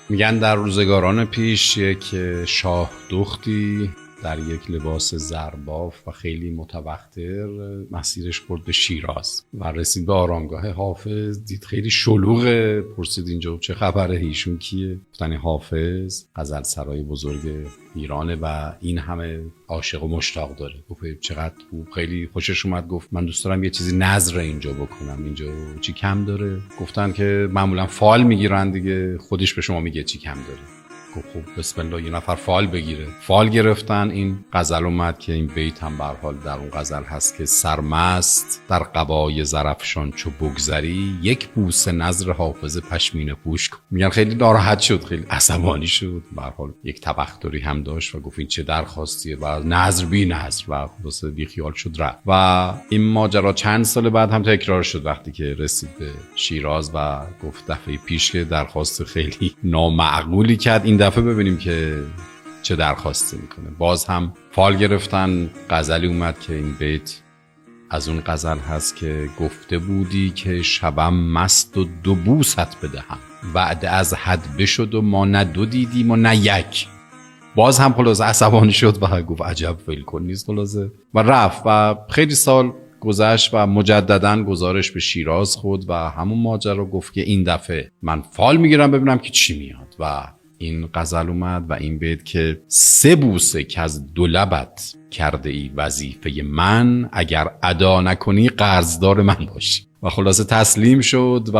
میگن در روزگاران پیش یک شاه دختی در یک لباس زرباف و خیلی متوقتر مسیرش خورد به شیراز و رسید به آرامگاه حافظ. دید خیلی شلوغه، پرسید اینجا چه خبره، ایشون کیه؟ گفتن حافظ غزل سرای بزرگ ایرانه و این همه عاشق و مشتاق داره. گفت چقدر خوب، خیلی خوشش اومد. گفت من دوست دارم یه چیزی نظر اینجا بکنم، اینجا چی کم داره؟ گفتن که معمولا فال میگیرن دیگه، خودش به شما میگه چی کم داره. گفت خب بسم الله یه نفر فال بگیره. فال گرفتن. این غزل اومد که این بیت هم به هر حال در اون غزل هست که سرمست در قبای زرفشان چو بگذری، یک بوسه نظر حافظ پشمینه پوش کن. میگن خیلی ناراحت شد، خیلی عصبانی شد. به هر حال یک تبختری هم داشت و گفت این چه درخواستیه و نظر بی نظر و واسه بی خیال شد رفت. و این ماجرا چند سال بعد هم تکرار شد وقتی که رسید به شیراز و گفت دفعه پیش که درخواست خیلی نامعقولی کرد، این دفعه ببینیم که چه درخواستی میکنه. باز هم فال گرفتن. غزلی اومد که این بیت از اون غزل هست که گفته بودی که شبم مست و دو بوست بدهم، وعده از حد بشد و ما نه دو دیدیم و نه یک. باز هم خلاصه عصبانی شد و گفت عجب ول کن نیست خلاصه و رفت. و خیلی سال گذشت و مجدداً گزارش به شیراز خود و همون ماجرا گفت که این دفعه من فال میگیرم ببینم که چی میاد. و این غزل اومد و این بیت که سه بوسه که از دو لبت کرده ای وظیفه من، اگر ادا نکنی قرضدار من باشی. و خلاصه تسلیم شد و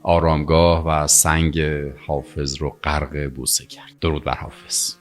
آرامگاه و سنگ حافظ رو غرق بوسه کرد. درود بر حافظ.